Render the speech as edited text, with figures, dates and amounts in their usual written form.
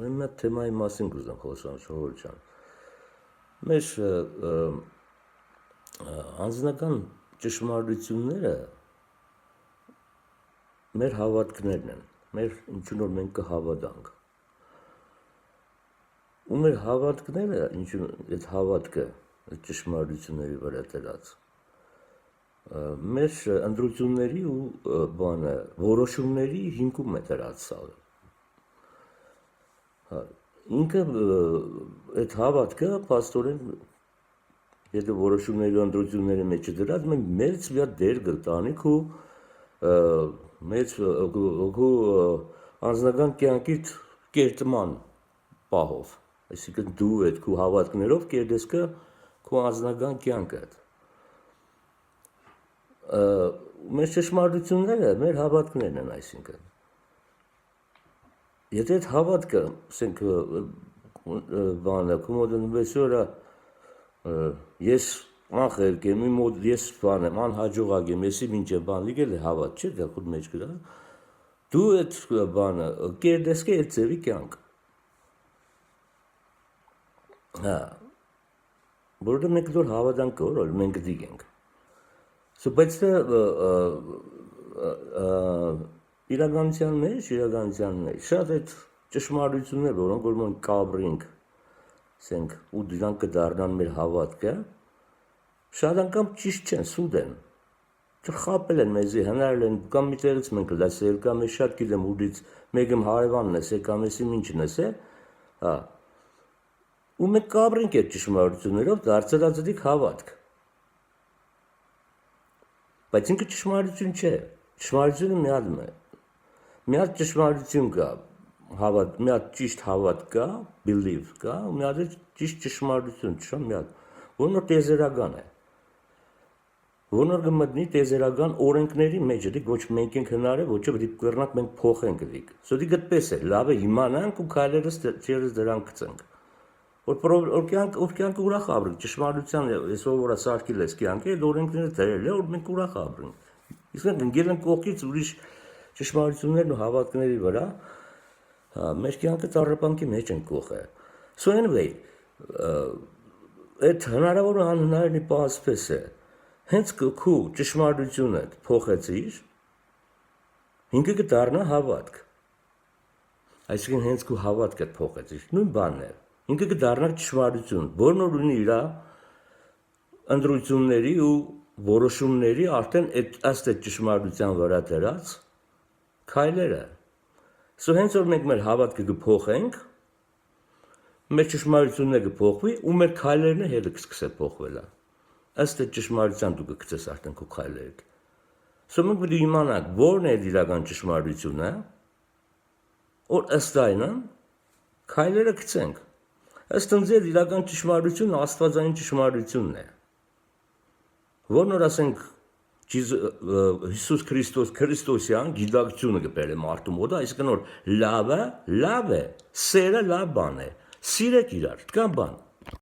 Ուրեմն այդ թեմայի մասին կուզեմ խոսալ, Շողոր ջան։ Մեր անձնական ճշմարտությունները մեր հավատքներն են, մեր ինչու որ մենք կհավատանք։ Ու մեր հավատքները, ինչու այդ հավատքը ճշմարտությունների վրա դրած, մեր ընտրությունների ու որոշումների հիմքում է դրած սա։ Ինքը այդ հավատքը փաստորեն եթե որոշումների ու ընտրությունների մեջ դրած մենք մեծ մի դեր կտանի քո մեծ քո անձնական կյանքիդ կերտման պահով, այսինքն դու այդ քո հավատքներով կերտես քո անձնական կյանքը։ Մեր ճշմարտությունները մեր հավատքներն են, այսինքն եթե այդ հավատքը, ասենք, բանը, կոմոդնվես որա ես անխելք եմ, իմ մոտ ես բան եմ, անհաջողակ եմ, եսի մինչև բան լիգել է հավատ չէ, դա խուտ մեջ կրա, դու այդ բանը կերտես կե այդ ձևի կյանք։ Հա, որովհետև մենք որ հավատանք որ մենք դիգենք։ Բայց իրականության մեջ շատ այդ ճշմարտություններ, որոնք որ մենք կաբրենք, ասենք, ու դրանք կդառնան մեր հավատքը, շատ անգամ ճիշտ չեն, սուտ են, չխապել են մեզի, հնարել են, կամ մի տեղից մենք լսել, կամ ես շատ գիտեմ ուրից, մեկը հարևանն ես, կամ եսի ինչն ես, հա, ու մենք կաբրենք այդ ճշմարտություններով դարձրածդիկ հավատք, բայց ինքը ճշմարտություն չէ, ճշմարտությունը մի հատ է, մի հատ ճշմարտություն կա, մի հատ ճիշտ հավատ կա, belief կա, ու մի հատ ճիշտ ճշմարտություն, չշան մի հատ, որն որ տեզերական է, որն որ կմտնի տեզերական օրենքների մեջ, դիք ոչ մենք ենք հնարել, ոչ դիք կրնանք մենք փոխենք դիք, սոդի գտպես է, լավ է իմանանք ու քայլերս չերս դրան գցենք, որ կյանքը ուրախ ապրենք, ճշմարտության այսօր որա սարքել ես կյանքը, այդ օրենքները դրել է, որ մենք ուրախ ապրենք, իսկ ընկել են կողքից ուրիշ ճշմարտություններն ու հավատքների վրա, մեր կյանքը տառապանքի մեջ են կողը։ So anyway, այդ հնարավոր ու անհնարինի պահասպես է, հենց քո ճշմարտությունը փոխեցիր, ինքը կդառնա հավատք, այսինքն հենց քո հավատքը փոխեցիր, նույն բանն է, ինքը կդառնա ճշմարտություն, որն որ ունի իր ընտրությունների ու որոշումների արդեն ըստ այդ ճշմարտության վրա դրած քայլերը։ So հենց որ մենք մեր հավատքը կփոխենք, մեր ճշմարտությունները կփոխվի ու մեր քայլերն հետը կսկսե փոխվելա։ Ըստ այդ ճշմարտության դու կգցես արդեն քո քայլերը։ So մենք պետք է իմանանք որն է իրական ճշմարտությունը, որ ըստ այնն քայլերը գցենք։ Ըստ ինձ իրական ճշմարտությունը աստվածային ճշմարտությունն է։ Որն որ ասենք Հիսուս Քրիստոսյան գիտակցությունը կբերե մարդու մոտ, այսինքն որ լավը լավ է, սերը լավ բան է, սիրեք իրար, կան բան։